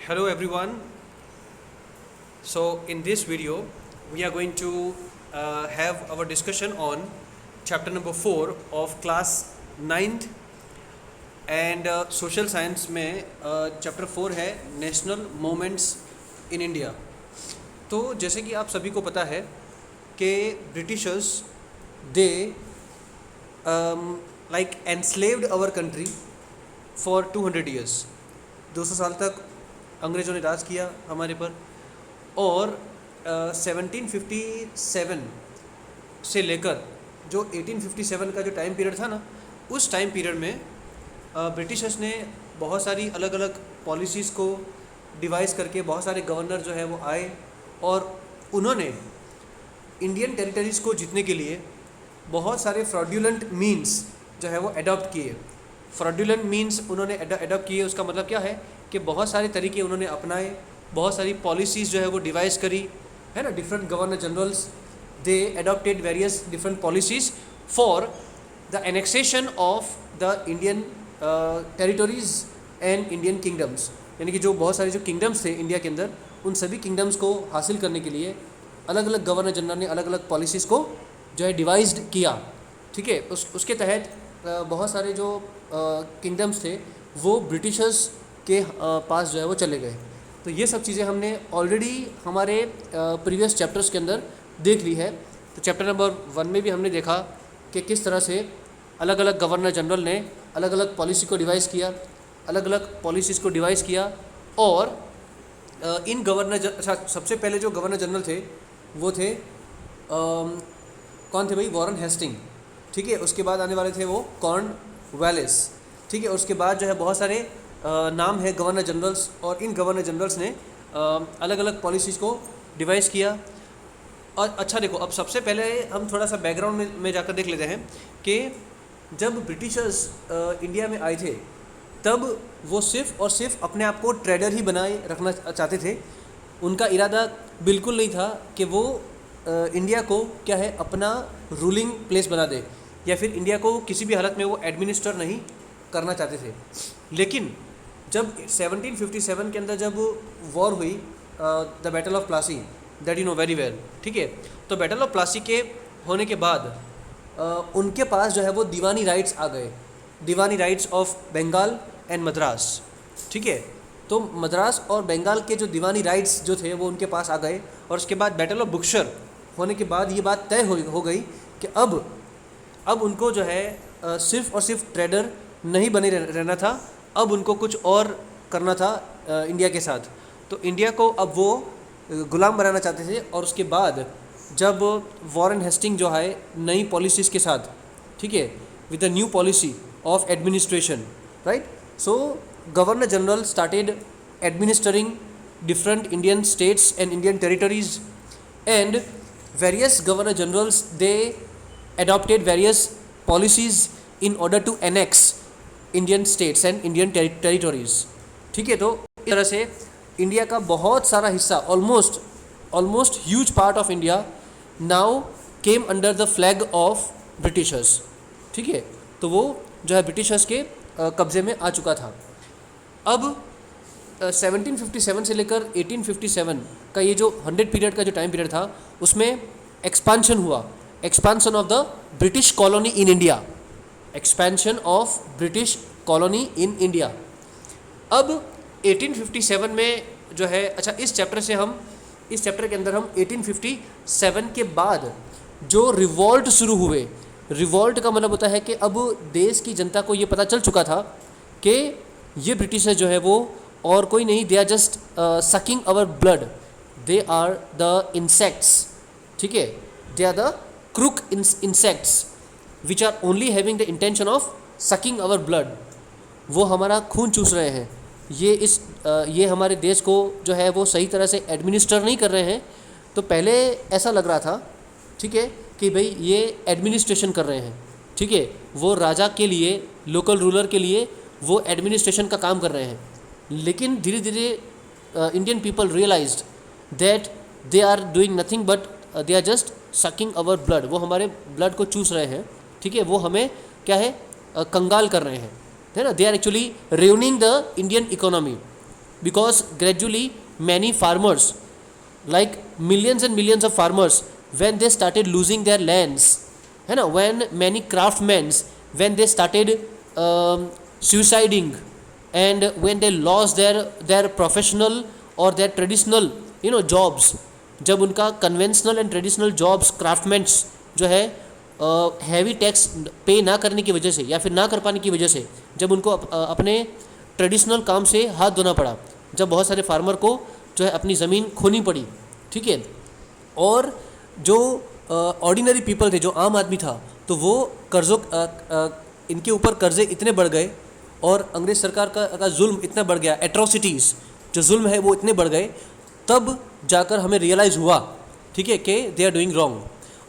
Hello everyone. So in this video we are going to have our discussion on chapter number 4 of class 9th and social science में chapter 4 है national moments in India. तो जैसे कि आप सभी को पता है कि Britishers they like enslaved our country for 200 years. 200 साल तक अंग्रेज़ों ने राज किया हमारे पर और 1757 से लेकर जो 1857 का जो टाइम पीरियड था ना, उस टाइम पीरियड में ब्रिटिशर्स ने बहुत सारी अलग अलग पॉलिसीज़ को डिवाइस करके बहुत सारे गवर्नर जो है वो आए और उन्होंने इंडियन टेरिटरीज़ को जीतने के लिए बहुत सारे फ्रॉड्यूलेंट मीन्स जो है वो अडॉप्ट किए। फ्रॉड्यूलेंट मीन्स उन्होंने अडॉप्ट किए, उसका मतलब क्या है कि बहुत सारे तरीके उन्होंने अपनाए, बहुत सारी पॉलिसीज़ जो है वो डिवाइस करी, है ना। Different governor generals they adopted various different policies for the annexation of the Indian territories and Indian kingdoms. यानी कि जो बहुत सारे जो किंगडम्स थे इंडिया के अंदर, उन सभी किंगडम्स को हासिल करने के लिए अलग अलग गवर्नर जनरल ने अलग अलग पॉलिसीज़ को जो है डिवाइस्ड किया। ठीक है, उसके तहत बहुत सारे जो किंगडम्स थे वो ब्रिटिशर्स के पास जो है वो चले गए। तो ये सब चीज़ें हमने ऑलरेडी हमारे प्रीवियस चैप्टर्स के अंदर देख ली है। तो चैप्टर नंबर 1 में भी हमने देखा कि किस तरह से अलग अलग गवर्नर जनरल ने अलग अलग पॉलिसी को डिवाइस किया, अलग अलग पॉलिसीज़ को डिवाइस किया और इन सबसे पहले जो गवर्नर जनरल थे वो थे कौन थे भाई? Warren Hasting. ठीक है, उसके बाद आने वाले थे वो कॉर्नवालिस। ठीक है, उसके बाद जो है बहुत सारे नाम है गवर्नर जनरल्स और इन गवर्नर जनरल्स ने अलग अलग पॉलिसीज़ को डिवाइस किया। और अच्छा देखो, अब सबसे पहले हम थोड़ा सा बैकग्राउंड में जाकर देख लेते हैं कि जब ब्रिटिशर्स इंडिया में आए थे तब वो सिर्फ़ और सिर्फ अपने आप को ट्रेडर ही बनाए रखना चाहते थे। उनका इरादा बिल्कुल नहीं था कि वो इंडिया को क्या है अपना रूलिंग प्लेस बना दे या फिर इंडिया को किसी भी हालत में वो एडमिनिस्टर नहीं करना चाहते थे। लेकिन जब 1757 के अंदर जब वॉर हुई, the battle of Plassey, that you know very well. ठीक है, तो बैटल ऑफ प्लासी के होने के बाद उनके पास जो है वो दीवानी राइट्स आ गए, Diwani rights of Bengal and Madras. ठीक है, तो मद्रास और बंगाल के जो दीवानी राइट्स जो थे वो उनके पास आ गए और उसके बाद बैटल ऑफ बुक्सर होने के बाद ये बात तय हो गई कि अब उनको जो है सिर्फ़ और सिर्फ ट्रेडर नहीं बने रहना था, अब उनको कुछ और करना था इंडिया के साथ। तो इंडिया को अब वो गुलाम बनाना चाहते थे और उसके बाद जब वॉरेन हेस्टिंग जो है नई पॉलिसीज़ के साथ, ठीक है, with a new policy of administration, right, so governor general started administering different Indian states and Indian territories and various governor generals they adopted various policies in order to annex Indian states and Indian territories. ठीक है, तो इस तरह से India का बहुत सारा हिस्सा almost huge part of India now came under the flag of Britishers. ठीक है, तो वो जो है ब्रिटिशर्स के कब्ज़े में आ चुका था। अब 1757 से लेकर 1857 का ये जो 100 पीरियड का जो टाइम पीरियड था उसमें एक्सपांशन हुआ, expansion of the British colony in India, expansion of British colony in India. अब 1857 में जो है, अच्छा इस चैप्टर के अंदर हम 1857 के बाद जो रिवॉल्ट शुरू हुए, रिवॉल्ट का मतलब होता है कि अब देश की जनता को ये पता चल चुका था कि ये ब्रिटिशर्स जो है वो और कोई नहीं, they are just sucking our blood, they are the insects. ठीक है, they are the crook insects which are only having the intention of sucking our blood. वो हमारा खून चूस रहे हैं, ये हमारे देश को जो है वो सही तरह से एडमिनिस्टर नहीं कर रहे हैं। तो पहले ऐसा लग रहा था, ठीक है, कि भाई ये एडमिनिस्ट्रेशन कर रहे हैं। ठीक है, वो राजा के लिए, लोकल रूलर के लिए वो एडमिनिस्ट्रेशन का काम कर रहे हैं। लेकिन धीरे धीरे Indian people realised that they are doing nothing but they are just sucking our blood. वो हमारे ब्लड को चूस रहे हैं। ठीक है, वो हमें क्या है कंगाल कर रहे हैं, है ना। They are actually ruining the Indian economy. because gradually many farmers, like millions and millions of farmers, when they started losing their lands, है ना, when many craftsmen, when they started suiciding, and when they lost their professional or their traditional jobs, जब उनका conventional and traditional jobs क्राफ्टमैन्स जो है heavy tax पे ना करने की वजह से या फिर ना कर पाने की वजह से, जब उनको अपने ट्रेडिशनल काम से हाथ धोना पड़ा, जब बहुत सारे फार्मर को जो है अपनी ज़मीन खोनी पड़ी, ठीक है, और जो ऑर्डिनरी पीपल थे, जो आम आदमी था, तो वो कर्ज़ों इनके ऊपर कर्ज़े इतने बढ़ गए और अंग्रेज़ सरकार का जुल्म इतना बढ़ गया, एट्रोसिटीज़ जो जुल्म है वो इतने बढ़ गए, तब जाकर हमें रियलाइज़ हुआ, ठीक है, कि दे आर डूइंग रॉन्ग।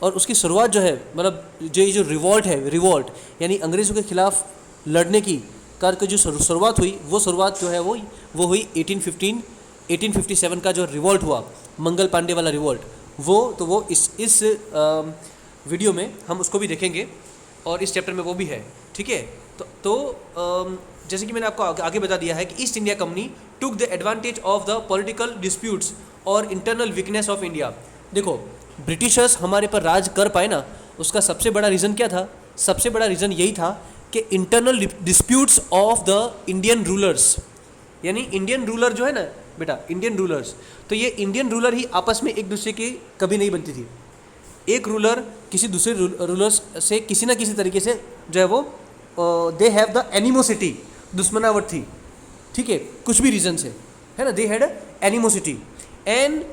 और उसकी शुरुआत जो है, मतलब जो रिवॉल्ट है, रिवॉल्ट यानी अंग्रेज़ों के ख़िलाफ़ लड़ने की कार की जो शुरुआत हुई, वो शुरुआत जो है वो हुई 1857 का जो रिवॉल्ट हुआ, मंगल पांडे वाला रिवॉल्ट, वो इस वीडियो में हम उसको भी देखेंगे और इस चैप्टर में वो भी है, ठीक है। तो जैसे कि मैंने आपको आगे बता दिया है कि east India company took the advantage of the political disputes और इंटरनल वीकनेस ऑफ इंडिया। देखो, ब्रिटिशर्स हमारे पर राज कर पाए ना, उसका सबसे बड़ा रीज़न क्या था? सबसे बड़ा रीज़न यही था कि internal disputes of the Indian rulers, यानी इंडियन रूलर जो है ना बेटा, इंडियन रूलर्स, तो ये इंडियन रूलर ही आपस में एक दूसरे की कभी नहीं बनती थी। एक रूलर किसी दूसरे रूलर्स से किसी ना किसी तरीके से जो है वो दे हैव द एनिमोसिटी, दुश्मनावट थी, ठीक है, कुछ भी रीज़न से, है ना, they had animosity and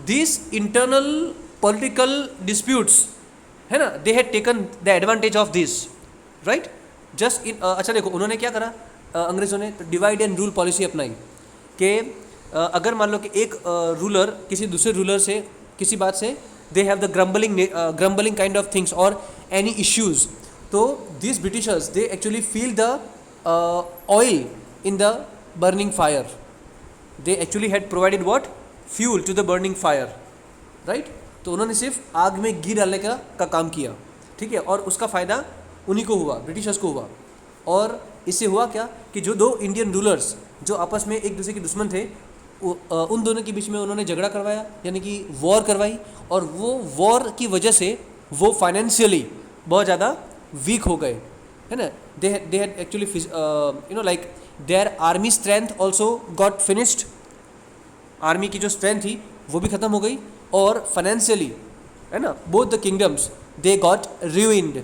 this internal political disputes, है ना, they had taken the advantage of this, right. Just in अच्छा देखो, उन्होंने क्या करा, अंग्रेज़ों ने डिवाइड एंड रूल पॉलिसी अपनाई कि अगर मान लो कि एक रूलर किसी दूसरे रूलर से किसी बात से they have the grumbling kind of things और एनी इश्यूज़, तो this Britishers they actually fill the oil in the burning fire, they actually had provided what, fuel to the burning fire, right. तो उन्होंने सिर्फ आग में घी डालने का काम किया, ठीक है, और उसका फ़ायदा उन्हीं को हुआ, ब्रिटिशर्स को हुआ। और इससे हुआ क्या कि जो दो इंडियन रूलर्स जो आपस में एक दूसरे के दुश्मन थे, उन दोनों के बीच में उन्होंने झगड़ा करवाया, यानी कि वॉर करवाई, और वो वॉर की वजह से वो फाइनेंशियली बहुत ज़्यादा वीक हो गए, है ना। They had actually like there army strength also got finished, army की जो स्ट्रेंथ थी वो भी ख़त्म हो गई, और फाइनेंशियली, है ना, both the kingdoms they got ruined,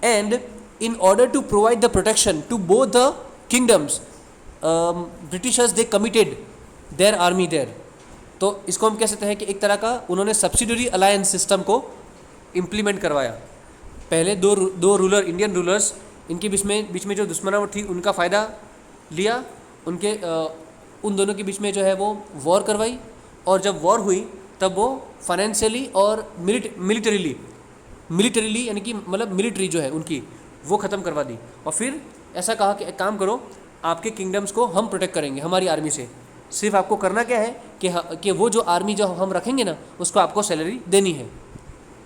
and in order to provide the protection to both the kingdoms, Britishers they committed their army there। तो इसको हम कह सकते हैं कि एक तरह का उन्होंने सब्सिडरी अलायंस सिस्टम को इम्प्लीमेंट करवाया। पहले दो रूलर, इंडियन रूलर्स, इनके बीच में जो दुश्मनावट थी उनका फ़ायदा लिया, उनके उन दोनों के बीच में जो है वो वॉर करवाई, और जब वॉर हुई तब वो फाइनेंशियली और मिलिटरीली यानी कि मतलब मिलिट्री जो है उनकी वो ख़त्म करवा दी, और फिर ऐसा कहा कि एक काम करो, आपके किंगडम्स को हम प्रोटेक्ट करेंगे हमारी आर्मी से, सिर्फ आपको करना क्या है कि वो जो आर्मी जो हम रखेंगे ना उसको आपको सैलरी देनी है।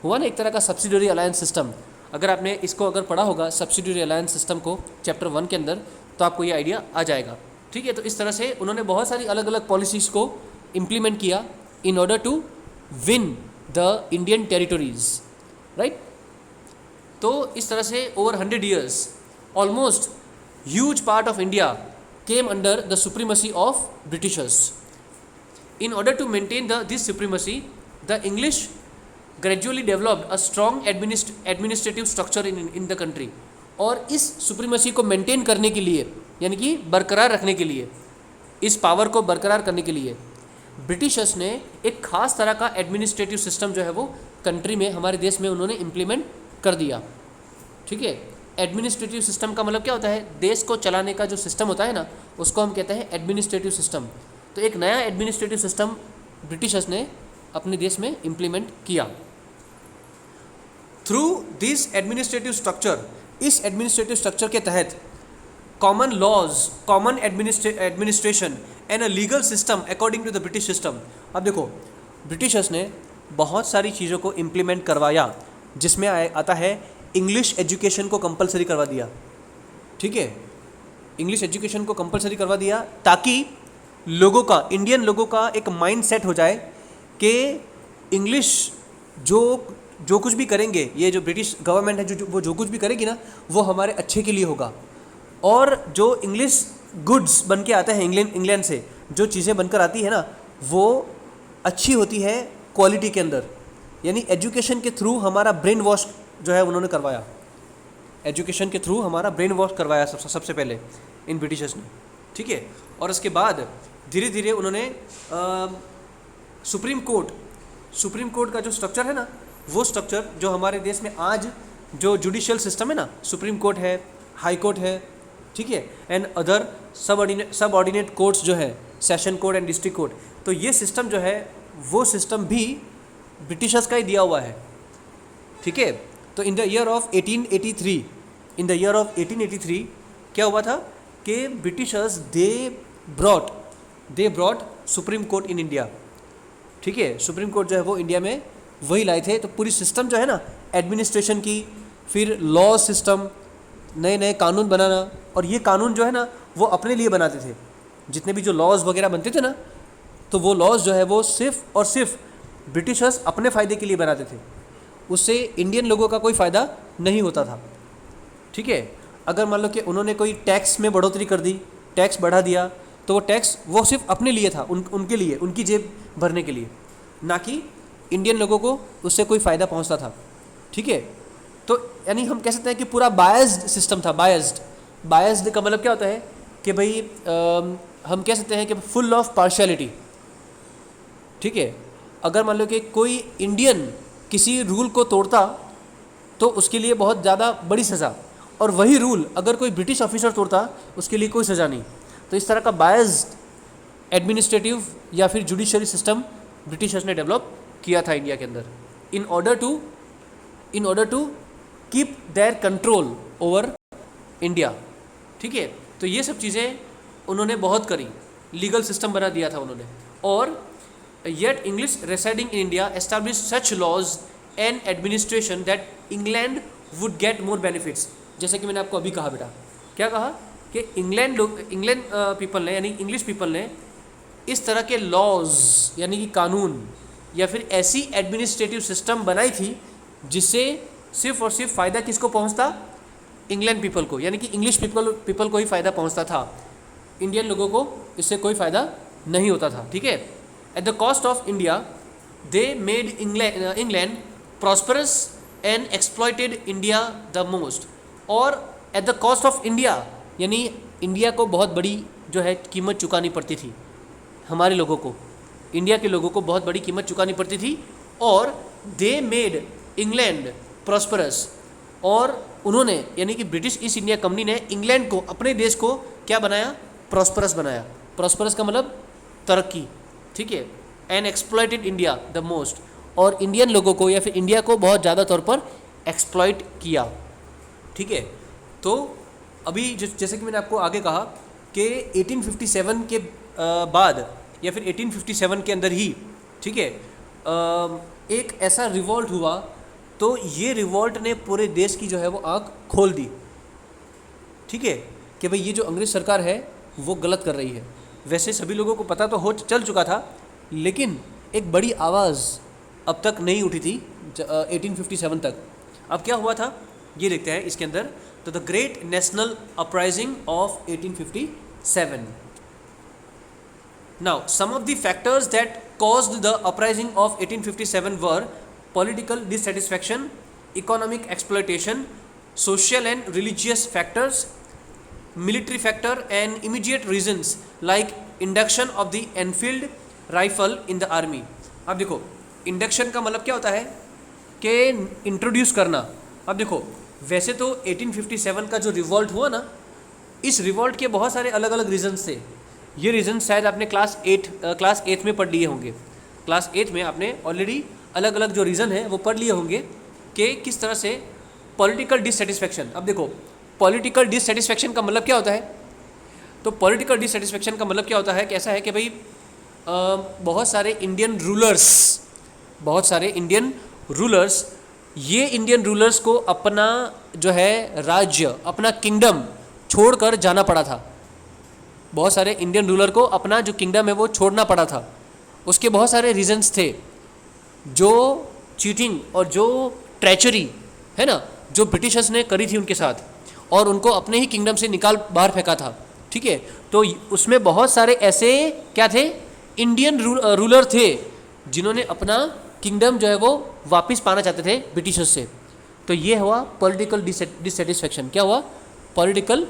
हुआ ना एक तरह का सब्सिडरी अलायंस सिस्टम। अगर आपने इसको अगर पढ़ा होगा सब्सिडरी अलायंस सिस्टम को चैप्टर 1 के अंदर, तो आपको ये आइडिया आ जाएगा, ठीक है। तो इस तरह से उन्होंने बहुत सारी अलग अलग पॉलिसीज़ को इम्प्लीमेंट किया in order to win the Indian territories, right. तो इस तरह से over 100 years almost huge part of India came under the supremacy of Britishers. In order to maintain this supremacy, the English gradually developed a strong administrative structure in the country. और इस supremacy को maintain करने के लिए, यानी कि बरकरार रखने के लिए, इस पावर को बरकरार करने के लिए ब्रिटिशर्स ने एक ख़ास तरह का एडमिनिस्ट्रेटिव सिस्टम जो है वो कंट्री में, हमारे देश में उन्होंने इम्प्लीमेंट कर दिया, ठीक है। एडमिनिस्ट्रेटिव सिस्टम का मतलब क्या होता है? देश को चलाने का जो सिस्टम होता है ना, उसको हम कहते हैं एडमिनिस्ट्रेटिव सिस्टम। तो एक नया एडमिनिस्ट्रेटिव सिस्टम ब्रिटिशर्स ने अपने देश में इम्प्लीमेंट किया। थ्रू दिस एडमिनिस्ट्रेटिव स्ट्रक्चर, इस एडमिनिस्ट्रेटिव स्ट्रक्चर के तहत common laws, common administration and a legal system according to the British system. अब देखो, ब्रिटिशर्स ने बहुत सारी चीज़ों को इम्प्लीमेंट करवाया, जिसमें आता है इंग्लिश एजुकेशन को कंपलसरी करवा दिया, ठीक है। इंग्लिश एजुकेशन को कंपलसरी करवा दिया ताकि लोगों का, इंडियन लोगों का एक माइंड सेट हो जाए कि इंग्लिश जो जो कुछ भी करेंगे, ये जो ब्रिटिश गवर्नमेंट है वो जो कुछ भी करेगी ना, वो हमारे अच्छे के लिए होगा। और जो इंग्लिश गुड्स बन के आता है इंग्लैंड से, जो चीज़ें बनकर आती है ना, वो अच्छी होती है क्वालिटी के अंदर। यानी एजुकेशन के थ्रू हमारा ब्रेन वॉश जो है उन्होंने करवाया, एजुकेशन के थ्रू हमारा ब्रेन वॉश करवाया सबसे पहले इन ब्रिटिशर्स ने, ठीक है। और उसके बाद धीरे धीरे उन्होंने सुप्रीम कोर्ट का जो स्ट्रक्चर है ना, वो स्ट्रक्चर जो हमारे देश में आज जो जुडिशियल सिस्टम है ना, सुप्रीम कोर्ट है, हाई कोर्ट है, ठीक है, एंड अदर सब ऑर्डिनेट कोर्ट्स जो है, session court and district court, तो ये सिस्टम जो है वो सिस्टम भी ब्रिटिशर्स का ही दिया हुआ है, ठीक है। तो इन द ईयर ऑफ 1883 क्या हुआ था कि Britishers they brought supreme court in India, ठीक है। सुप्रीम कोर्ट जो है वो इंडिया में वही लाए थे। तो पूरी सिस्टम जो है ना, एडमिनिस्ट्रेशन की, फिर लॉ सिस्टम, नए नए कानून बनाना, और ये कानून जो है ना वो अपने लिए बनाते थे। जितने भी जो लॉज वगैरह बनते थे ना, तो वो लॉज जो है वो सिर्फ और सिर्फ ब्रिटिशर्स अपने फ़ायदे के लिए बनाते थे, उससे इंडियन लोगों का कोई फ़ायदा नहीं होता था, ठीक है। अगर मान लो कि उन्होंने कोई टैक्स में बढ़ोतरी कर दी, टैक्स बढ़ा दिया, तो वो टैक्स वो सिर्फ अपने लिए था, उनके लिए, उनकी जेब भरने के लिए, ना कि इंडियन लोगों को उससे कोई फ़ायदा पहुंचता था, ठीक है। तो यानी हम कह सकते हैं कि पूरा बायस्ड सिस्टम था। बायस्ड का मतलब क्या होता है कि भाई हम कह सकते हैं कि फुल ऑफ पार्शियलिटी, ठीक है। अगर मान लो कि कोई इंडियन किसी रूल को तोड़ता तो उसके लिए बहुत ज़्यादा बड़ी सज़ा, और वही रूल अगर कोई ब्रिटिश ऑफिसर तोड़ता उसके लिए कोई सज़ा नहीं। तो इस तरह का बायस्ड एडमिनिस्ट्रेटिव या फिर जुडिशरी सिस्टम ब्रिटिशर्स ने डेवलप किया था इंडिया के अंदर, in order to keep their control over India, ठीक है। तो ये सब चीज़ें उन्होंने बहुत करी, लीगल सिस्टम बना दिया था उन्होंने। और yet English residing in India establish such laws and administration that England would get more benefits. जैसे कि मैंने आपको अभी कहा बेटा, क्या कहा कि इंग्लैंड पीपल ने, यानी इंग्लिश पीपल ने इस तरह के लॉज यानी कि कानून या फिर ऐसी एडमिनिस्ट्रेटिव सिस्टम बनाई थी जिससे सिर्फ और सिर्फ फ़ायदा किसको पहुंचता, इंग्लैंड पीपल को, यानी कि इंग्लिश पीपल को ही फ़ायदा पहुंचता था, इंडियन लोगों को इससे कोई फ़ायदा नहीं होता था, ठीक है। At the cost of India they made England prosperous and exploited India the most. और at the cost of India यानी इंडिया को बहुत बड़ी जो है कीमत चुकानी पड़ती थी, हमारे लोगों को, इंडिया के लोगों को बहुत बड़ी कीमत चुकानी पड़ती थी। और दे मेड इंग्लैंड प्रॉस्परस, और उन्होंने यानी कि ब्रिटिश ईस्ट इंडिया कंपनी ने इंग्लैंड को, अपने देश को क्या बनाया, प्रॉस्परस बनाया। प्रॉस्परस का मतलब तरक्की, ठीक है। And exploited India the most, और इंडियन लोगों को या फिर इंडिया को बहुत ज़्यादा तौर पर एक्सप्लॉयट किया, ठीक है। तो अभी जैसे कि मैंने आपको आगे कहा कि 1857 के बाद या फिर 1857 के अंदर ही, ठीक है, एक ऐसा रिवॉल्ट हुआ, तो ये रिवॉल्ट ने पूरे देश की जो है वो आँख खोल दी, ठीक है, कि भाई ये जो अंग्रेज़ सरकार है वो गलत कर रही है। वैसे सभी लोगों को पता तो चल चुका था, लेकिन एक बड़ी आवाज़ अब तक नहीं उठी थी 1857 तक। अब क्या हुआ था ये देखते हैं इसके अंदर। तो the great national uprising of 1857। Now some of the factors that caused the uprising of 1857 were political dissatisfaction, economic exploitation, social and religious factors, military factor, and immediate reasons like induction of the Enfield rifle in the army। अब देखो induction का मतलब क्या होता है कि introduce करना। अब देखो वैसे तो 1857 का जो रिवॉल्ट हुआ ना, इस रिवॉल्ट के बहुत सारे अलग अलग रीजंस थे। ये रीजन शायद आपने क्लास 8 में पढ़ लिए होंगे। क्लास 8 में आपने ऑलरेडी अलग अलग जो रीज़न है वो पढ़ लिए होंगे कि किस तरह से पॉलिटिकल डिससेटिस्फैक्शन। अब देखो पॉलिटिकल डिससेटिस्फैक्शन का मतलब क्या होता है, तो पॉलिटिकल डिससेटिस्फैक्शन का मतलब क्या होता है कि ऐसा है कि भाई बहुत सारे इंडियन रूलर्स ये इंडियन रूलर्स को अपना जो है राज्य, अपना किंगडम छोड़कर जाना पड़ा था, बहुत सारे इंडियन रूलर को अपना जो किंगडम है वो छोड़ना पड़ा था। उसके बहुत सारे रीजंस थे, जो चीटिंग और जो ट्रेचरी है ना, जो ब्रिटिशर्स ने करी थी उनके साथ, और उनको अपने ही किंगडम से निकाल बाहर फेंका था। ठीक है, तो उसमें बहुत सारे ऐसे क्या थे, इंडियन रूलर थे जिन्होंने अपना किंगडम जो है वो वापस पाना चाहते थे ब्रिटिशर्स से। तो ये हुआ पॉलिटिकल डिससेटिस्फैक्शन। क्या हुआ? Political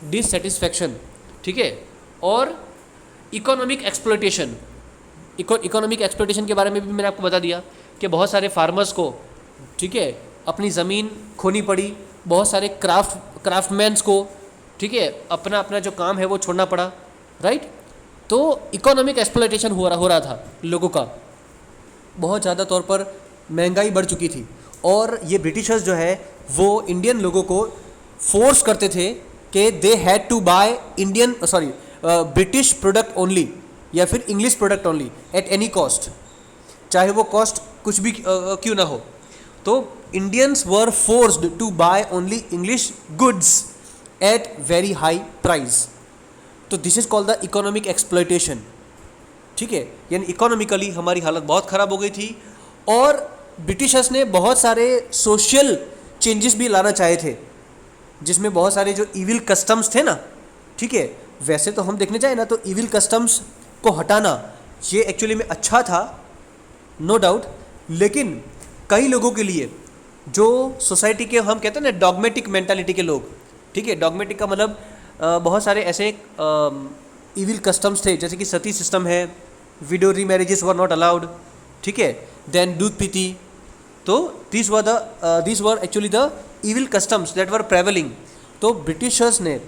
dissatisfaction. ठीक है, और इकोनॉमिक एक्सप्लॉयटेशन। इकोनॉमिक एक्सप्लॉयटेशन के बारे में भी मैंने आपको बता दिया कि बहुत सारे फार्मर्स को, ठीक है, अपनी ज़मीन खोनी पड़ी, बहुत सारे क्राफ्टमैन्स को, ठीक है, अपना अपना जो काम है वो छोड़ना पड़ा, राइट। तो इकोनॉमिक एक्सप्लॉयटेशन हो रहा था लोगों का, बहुत ज़्यादा तौर पर महंगाई बढ़ चुकी थी, और ये ब्रिटिशर्स जो है वो इंडियन लोगों को फोर्स करते थे कि they had to buy British product only, या फिर English product only at any cost, चाहे वो कॉस्ट कुछ भी क्यों ना हो। तो Indians were forced to buy only English goods at very high price. तो this is called the economic exploitation. ठीक है, यानी इकोनॉमिकली हमारी हालत बहुत ख़राब हो गई थी, और ब्रिटिशर्स ने बहुत सारे सोशल चेंजेस भी लाना चाहे थे, जिसमें बहुत सारे जो इविल कस्टम्स थे ना, ठीक है, वैसे तो हम देखने जाए ना तो इविल कस्टम्स को हटाना ये एक्चुअली में अच्छा था, नो डाउट, लेकिन कई लोगों के लिए जो सोसाइटी के, हम कहते हैं ना, डॉगमेटिक मेंटालिटी के लोग, ठीक है, डॉगमेटिक का मतलब बहुत सारे ऐसे इविल कस्टम्स थे, जैसे कि सती सिस्टम है, widow remarriages were not allowed, ठीक है, देन दूध पीती। तो this were actually the evil customs that were prevailing. तो ब्रिटिशर्स ने,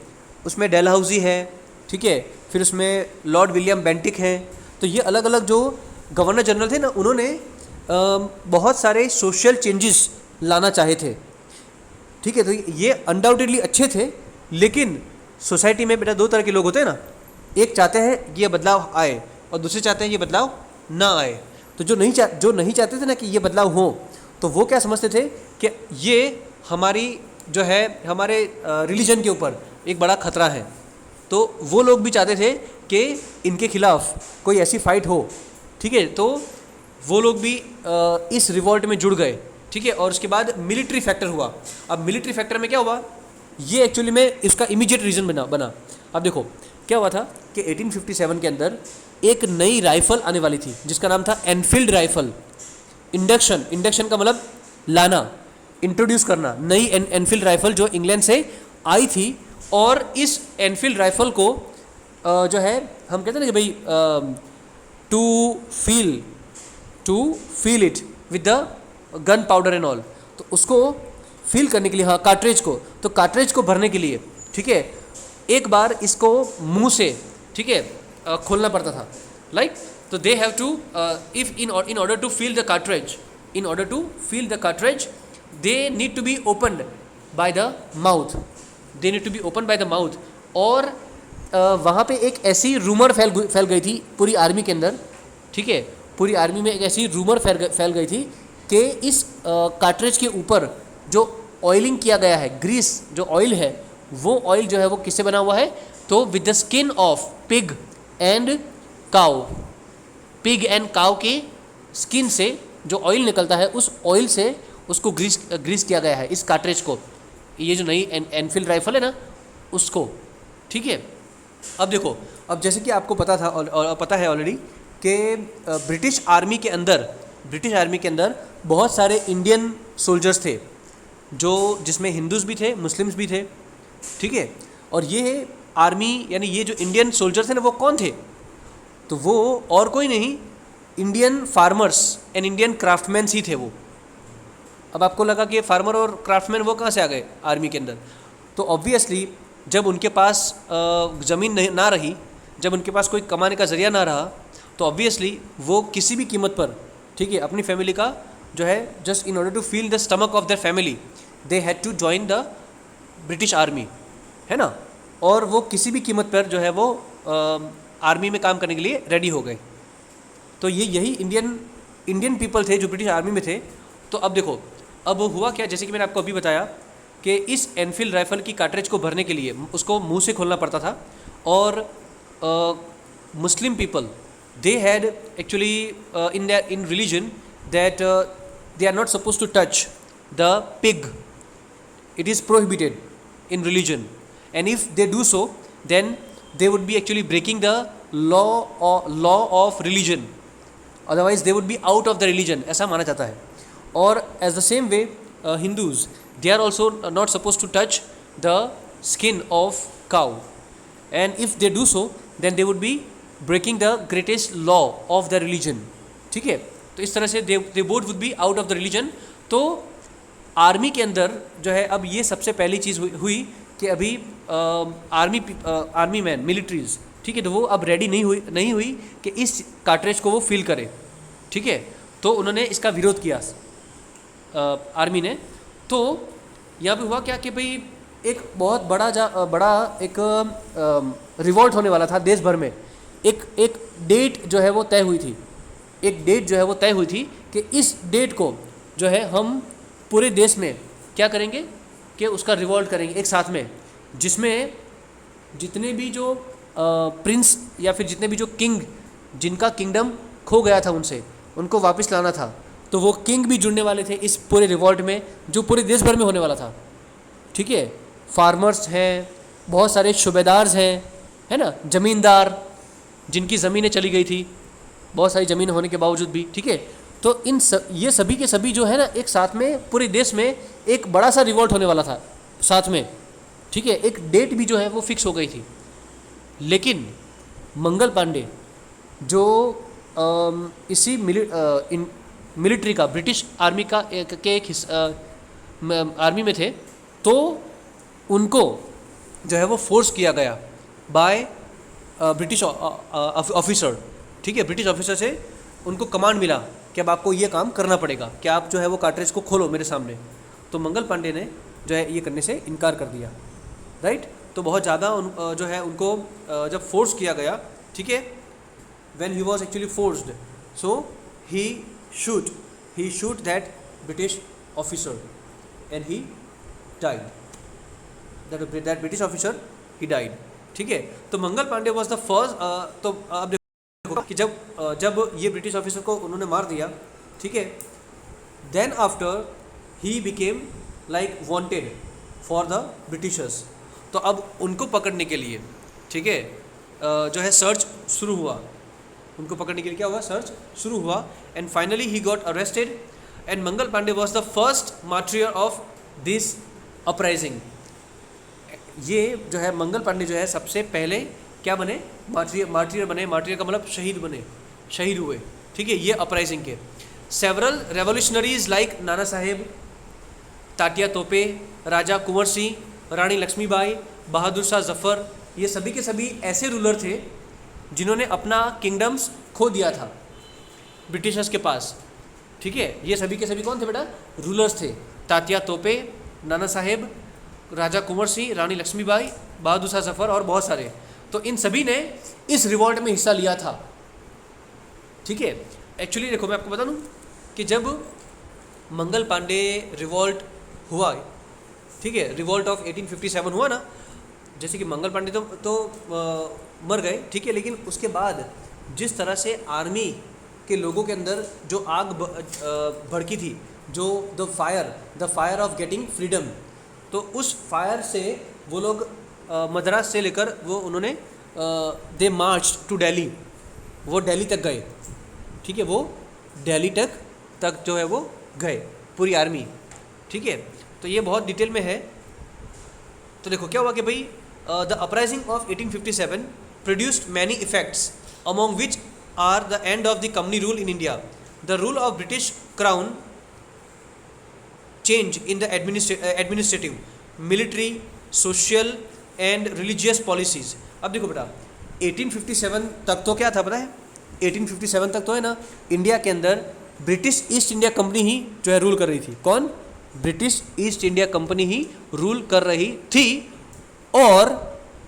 उसमें डेलहाउसी है, ठीक है, फिर उसमें लॉर्ड विलियम बेंटिक हैं, तो ये अलग अलग जो गवर्नर जनरल थे ना, उन्होंने बहुत सारे सोशल चेंजेस लाना चाहे थे। ठीक है, तो ये अनडाउटेडली अच्छे थे, लेकिन सोसाइटी में बेटा दो तरह के लोग होते हैं ना, एक चाहते हैं ये बदलाव आए और दूसरे चाहते हैं ये बदलाव ना आए। तो जो नहीं चाहते थे ना कि ये बदलाव हो, तो वो क्या समझते थे कि ये हमारी जो है, हमारे रिलीजन के ऊपर एक बड़ा खतरा है। तो वो लोग भी चाहते थे कि इनके खिलाफ कोई ऐसी फाइट हो, ठीक है, तो वो लोग भी इस रिवॉल्ट में जुड़ गए। ठीक है, और उसके बाद मिलिट्री फैक्टर हुआ। अब मिलिट्री फैक्टर में क्या हुआ, ये एक्चुअली में इसका इमीडिएट रीज़न बना। अब देखो क्या हुआ था कि 1857 के अंदर एक नई राइफ़ल आने वाली थी, जिसका नाम था एनफील्ड राइफ़ल। इंडक्शन का मतलब लाना, इंट्रोड्यूस करना, नई एनफील्ड राइफ़ल जो इंग्लैंड से आई थी। और इस एनफील्ड राइफ़ल को जो है, हम कहते हैं ना कि भाई to fill it with the gun powder and all, तो उसको फील करने के लिए, हाँ, कार्ट्रिज को, तो कार्ट्रिज को भरने के लिए, ठीक है, एक बार इसको मुंह से, ठीक है, खोलना पड़ता था, लाइक। तो they have to in order to fill the cartridge they need to be opened by the mouth. और वहाँ पे एक ऐसी रूमर फैल गई थी पूरी आर्मी के अंदर, ठीक है, पूरी आर्मी में एक ऐसी रूमर फैल गई थी कि इस कार्ट्रिज के ऊपर जो ऑयलिंग किया गया है, ग्रीस जो ऑयल है, वो ऑयल जो है वो किससे बना हुआ है, तो with the skin of pig and cow के स्किन से जो ऑयल निकलता है, उस ऑयल से उसको ग्रीस किया गया है इस कार्ट्रिज को, ये जो नई एनफील्ड राइफल है ना उसको। ठीक है, अब देखो, अब जैसे कि आपको पता था और पता है ऑलरेडी कि ब्रिटिश आर्मी के अंदर बहुत सारे इंडियन सोल्जर्स थे, जो जिसमें हिंदूज भी थे, मुस्लिम्स भी थे, ठीक है। और ये आर्मी, यानी ये जो इंडियन सोल्जर्स थे ना, वो कौन थे, तो वो और कोई नहीं, इंडियन फार्मर्स एंड इंडियन क्राफ्टमैन्स ही थे वो। अब आपको लगा कि फार्मर और क्राफ्टमैन वो कहाँ से आ गए आर्मी के अंदर, तो ऑब्वियसली जब उनके पास ज़मीन ना रही, जब उनके पास कोई कमाने का ज़रिया ना रहा, तो ऑब्वियसली वो किसी भी कीमत पर, ठीक है, अपनी फैमिली का जो है, just in order to fill the stomach of their family, they had to join the British army, है ना। और वो किसी भी कीमत पर जो है वो आर्मी में काम करने के लिए रेडी हो गए। तो यही इंडियन पीपल थे जो ब्रिटिश आर्मी में थे। तो अब देखो, अब हुआ क्या, जैसे कि मैंने आपको अभी बताया कि इस एनफील्ड राइफल की कार्ट्रिज को भरने के लिए उसको मुंह से खोलना पड़ता था, और Muslim people, they had actually in religion that they are not supposed to touch the pig. It is prohibited in religion, and if they do so, then they would be actually breaking the law of religion. Otherwise they would be out of the religion, ऐसा माना जाता है. और as the same way Hindus, they are also not supposed to touch the skin of cow, and if they do so, then they would be breaking the greatest law of the religion. ठीक है, तो इस तरह से they both would be out of the religion. तो army के अंदर जो है अब ये सबसे पहली चीज़ हुई कि अभी आर्मी मैन मिलिट्रीज, ठीक है, तो वो अब रेडी नहीं हुई कि इस कार्ट्रेज को वो फिल करे. ठीक है, तो उन्होंने इसका विरोध किया आर्मी ने. तो यहाँ पे हुआ क्या कि भाई एक बहुत बड़ा एक रिवॉल्ट होने वाला था देश भर में. एक डेट जो है वो तय हुई थी, कि इस डेट को जो है हम पूरे देश में क्या करेंगे कि उसका रिवॉल्ट करेंगे एक साथ में, जिसमें जितने भी जो प्रिंस या फिर जितने भी जो किंग जिनका किंगडम खो गया था उनको वापस लाना था, तो वो किंग भी जुड़ने वाले थे इस पूरे रिवॉल्ट में जो पूरे देश भर में होने वाला था. ठीक है, फार्मर्स हैं, बहुत सारे सूबेदार्स हैं, है ना, ज़मींदार जिनकी ज़मीनें चली गई थी, बहुत सारी ज़मीन होने के बावजूद भी. ठीक है, तो ये सभी के सभी जो है ना एक साथ में पूरे देश में एक बड़ा सा रिवॉल्ट होने वाला था साथ में. ठीक है, एक डेट भी जो है वो फिक्स हो गई थी. लेकिन मंगल पांडे जो इसी मिलिट्री का ब्रिटिश आर्मी का एक आर्मी में थे, तो उनको जो है वो फोर्स किया गया बाय ब्रिटिश ऑफिसर. ठीक है, ब्रिटिश ऑफिसर से उनको कमांड मिला कि अब आपको ये काम करना पड़ेगा कि आप जो है वो कार्ट्रेज को खोलो मेरे सामने. तो मंगल पांडे ने जो है ये करने से इनकार कर दिया. राइट, तो बहुत ज़्यादा जो है उनको जब फोर्स किया गया, ठीक है, when he was actually forced, so he shoot that British officer and he died. That British officer, he died. ठीक है, तो मंगल पांडे वॉज द फर्स्ट. तो अब देखो कि जब ये ब्रिटिश ऑफिसर को उन्होंने मार दिया, ठीक है, then after he became like wanted for the Britishers. तो अब उनको पकड़ने के लिए, ठीक है, जो है सर्च शुरू हुआ. उनको पकड़ने के लिए क्या हुआ, सर्च शुरू हुआ. And finally he got arrested and Mangal Pandey was the first martyr of this uprising. ये जो है मंगल पांडे जो है सबसे पहले क्या बने, मार्टियर बने. मार्टियर का मतलब शहीद हुए. ठीक है, ये अपराइजिंग के. Several revolutionaries like Nana Saheb, Tatya तोपे, राजा कुंवर सिंह, रानी लक्ष्मीबाई, बहादुर शाह जफ़र, ये सभी के सभी ऐसे रूलर थे जिन्होंने अपना किंगडम्स खो दिया था ब्रिटिशर्स के पास. ठीक है, ये सभी के सभी कौन थे बेटा, रूलर्स थे. तात्या तोपे, नाना साहेब, राजा कुंवर सिंह, रानी लक्ष्मीबाई, बहादुर शाह जफ़र और बहुत सारे. तो इन सभी ने इस रिवॉल्ट में हिस्सा लिया था. ठीक है, एक्चुअली देखो मैं आपको बता दूं कि जब मंगल पांडे रिवॉल्ट हुआ, ठीक है, रिवॉल्ट ऑफ 1857 हुआ ना, जैसे कि मंगल पांडे तो मर गए, ठीक है, लेकिन उसके बाद जिस तरह से आर्मी के लोगों के अंदर जो आग भड़की थी, जो the fire of getting freedom, तो उस फायर से वो लोग मद्रास से लेकर वो उन्होंने दे मार्च टू दिल्ली, वो दिल्ली तक गए. ठीक है, वो दिल्ली तक जो है वो गए पूरी आर्मी. ठीक है, तो ये बहुत डिटेल में है. तो देखो क्या हुआ कि भाई the uprising of 1857 produced many effects, among which are the end of the company rule in India, the rule of British Crown, change in the administrative, military, social and religious policies. अब देखो बेटा 1857 तक तो क्या था पता है, 1857 तक तो है ना इंडिया के अंदर ब्रिटिश ईस्ट इंडिया कंपनी ही जो है रूल कर रही थी. कौन, ब्रिटिश ईस्ट इंडिया कंपनी ही रूल कर रही थी. और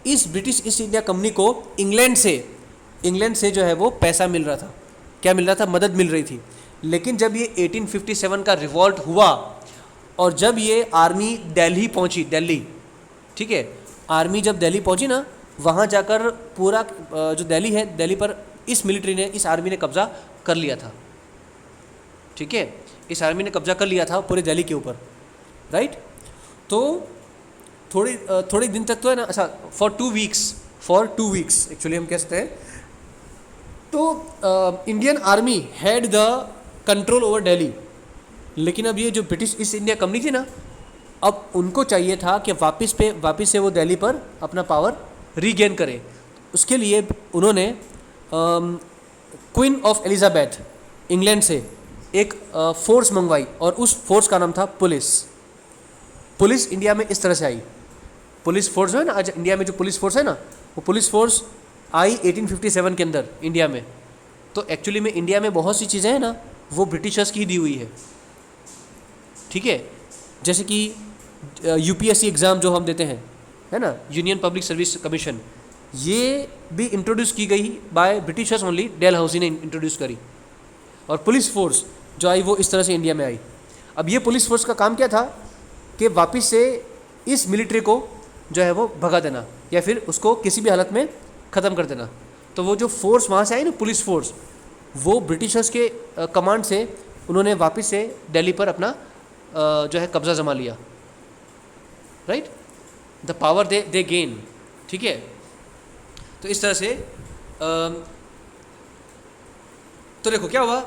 इस ब्रिटिश ईस्ट इंडिया कंपनी को इंग्लैंड से जो है वो पैसा मिल रहा था. क्या मिल रहा था, मदद मिल रही थी. लेकिन जब ये 1857 का रिवॉल्ट हुआ और जब ये आर्मी दिल्ली पहुंची, ठीक है, आर्मी जब दिल्ली पहुंची ना, वहाँ जाकर पूरा जो दिल्ली है, दिल्ली पर इस मिलिट्री ने, इस आर्मी ने कब्ज़ा कर लिया था। ठीक है, इस आर्मी ने कब्ज़ा कर लिया था पूरे दिल्ली के ऊपर, राइट। तो थोड़ी दिन तक तो है ना, अच्छा, फॉर 2 वीक्स एक्चुअली हम कह सकते हैं। तो Indian army had the control over Delhi. लेकिन अब ये जो ब्रिटिश ईस्ट इंडिया कंपनी थी ना, अब उनको चाहिए था कि वापस से वो दिल्ली पर अपना पावर रीगेन करे। उसके लिए उन्होंने क्वीन ऑफ एलिजाबेथ इंग्लैंड से एक फोर्स मंगवाई, और उस फोर्स का नाम था पुलिस इंडिया में इस तरह से आई। पुलिस फोर्स जो है ना, आज इंडिया में जो पुलिस फोर्स है ना, वो पुलिस फोर्स आई 1857 के अंदर इंडिया में। तो एक्चुअली में इंडिया में बहुत सी चीज़ें हैं ना, वो ब्रिटिशर्स की दी हुई है। ठीक है, जैसे कि यूपीएससी एग्ज़ाम जो हम देते हैं, है ना, यूनियन पब्लिक सर्विस कमीशन, ये भी इंट्रोड्यूस की गई बाय ब्रिटिशर्स ओनली। डेलहाउसी ने इंट्रोड्यूस करी। और पुलिस फोर्स जो आई वो इस तरह से इंडिया में आई। अब ये पुलिस फोर्स का काम क्या था कि वापस से इस मिलिट्री को जो है वो भगा देना, या फिर उसको किसी भी हालत में ख़त्म कर देना। तो वो जो फोर्स वहाँ से आई ना, पुलिस फोर्स, वो ब्रिटिशर्स के कमांड से उन्होंने वापस से दिल्ली पर अपना जो है कब्ज़ा जमा लिया, right. The power they gain. ठीक है, तो इस तरह से तो देखो क्या हुआ।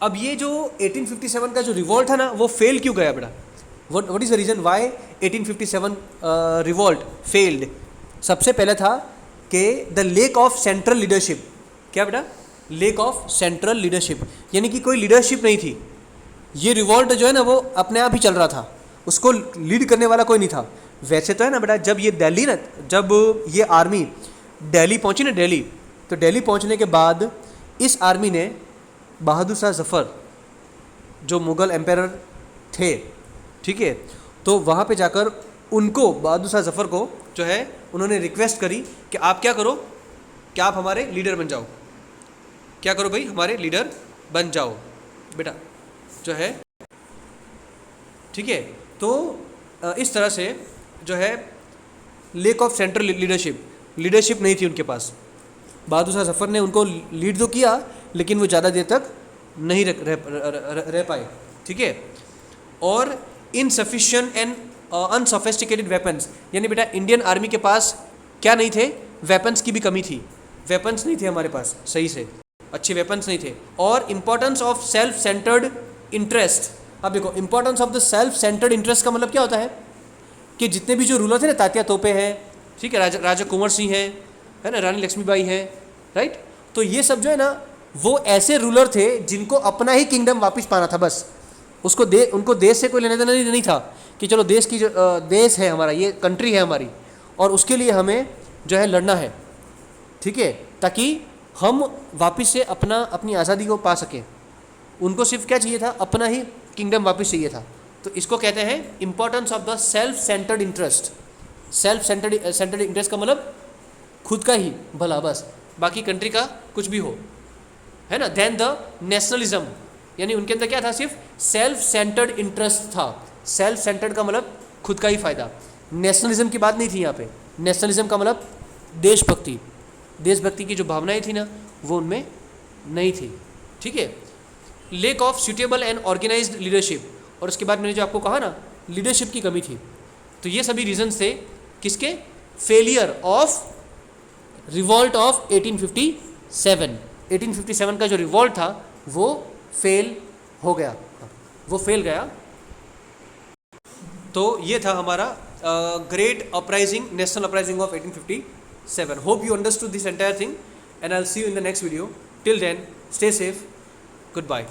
अब ये जो 1857 का जो रिवॉल्ट था ना, वो फेल क्यों गया बेटा? What is the reason why 1857 revolt failed? सबसे पहले था कि the lake of central leadership. क्या बेटा? लेक ऑफ सेंट्रल लीडरशिप, यानी कि कोई लीडरशिप नहीं थी। ये रिवॉल्ट जो है ना, वो अपने आप ही चल रहा था, उसको लीड करने वाला कोई नहीं था। वैसे तो है ना बेटा, जब ये आर्मी दिल्ली पहुंची ना, तो दिल्ली पहुंचने के बाद इस आर्मी ने बहादुर शाह जफ़र जो मुग़ल एम्पायर थे, ठीक है, तो वहाँ पे जाकर उनको, बहादुर शाह जफ़र को जो है, उन्होंने रिक्वेस्ट करी कि आप क्या करो, कि आप हमारे लीडर बन जाओ। क्या करो भाई, हमारे लीडर बन जाओ बेटा, जो है। ठीक है, तो इस तरह से जो है लेक ऑफ सेंट्रल लीडरशिप नहीं थी उनके पास। बहादुर शाह जफ़र ने उनको लीड तो किया, लेकिन वो ज़्यादा देर तक नहीं रह पाए। ठीक है, और इनसफिशिएंट एंड अनसोफिस्टिकेटेड वेपन्स, यानी बेटा इंडियन आर्मी के पास क्या नहीं थे? वेपन्स की भी कमी थी। वेपन्स नहीं थे हमारे पास सही से, अच्छे वेपन्स नहीं थे। और importance of self centred interest. अब देखो, importance of the self centred interest का मतलब क्या होता है कि जितने भी जो रूलर थे ना, तात्या तोपे हैं, ठीक है, राजा कुंवर सिंह है ना, रानी लक्ष्मीबाई है, राइट। तो ये सब जो है ना, वो ऐसे रूलर थे जिनको अपना ही किंगडम वापस पाना था बस। उनको देश से कोई लेना देना नहीं था कि चलो देश है हमारा, ये कंट्री है हमारी, और उसके लिए हमें जो है लड़ना है, ठीक है, ताकि हम वापस से अपनी आज़ादी को पा सकें। उनको सिर्फ क्या चाहिए था? अपना ही किंगडम वापस चाहिए था। तो इसको कहते हैं importance of the self centred interest. Self centred interest का मतलब खुद का ही भला, बस, बाकी कंट्री का कुछ भी हो, है ना। देन द नेशनलिज्म, यानी उनके अंदर क्या था? सिर्फ सेल्फ सेंटर्ड इंटरेस्ट था। सेल्फ सेंटर्ड का मतलब खुद का ही फायदा। नेशनलिज्म की बात नहीं थी यहाँ पे। नेशनलिज्म का मतलब देशभक्ति की जो भावनाएं थी ना, वो उनमें नहीं थी। ठीक है, lack of suitable and organised leadership, और उसके बाद मैंने जो आपको कहा ना, लीडरशिप की कमी थी। तो ये सभी रीजंस थे किसके? Failure of revolt of 1857। 1857 का जो रिवॉल्ट था वो फेल हो गया, वो फेल गया। तो ये था हमारा great uprising, national uprising of 1857. Hope you understood this entire thing, and I'll see you in the next video. Till then, stay safe. Goodbye.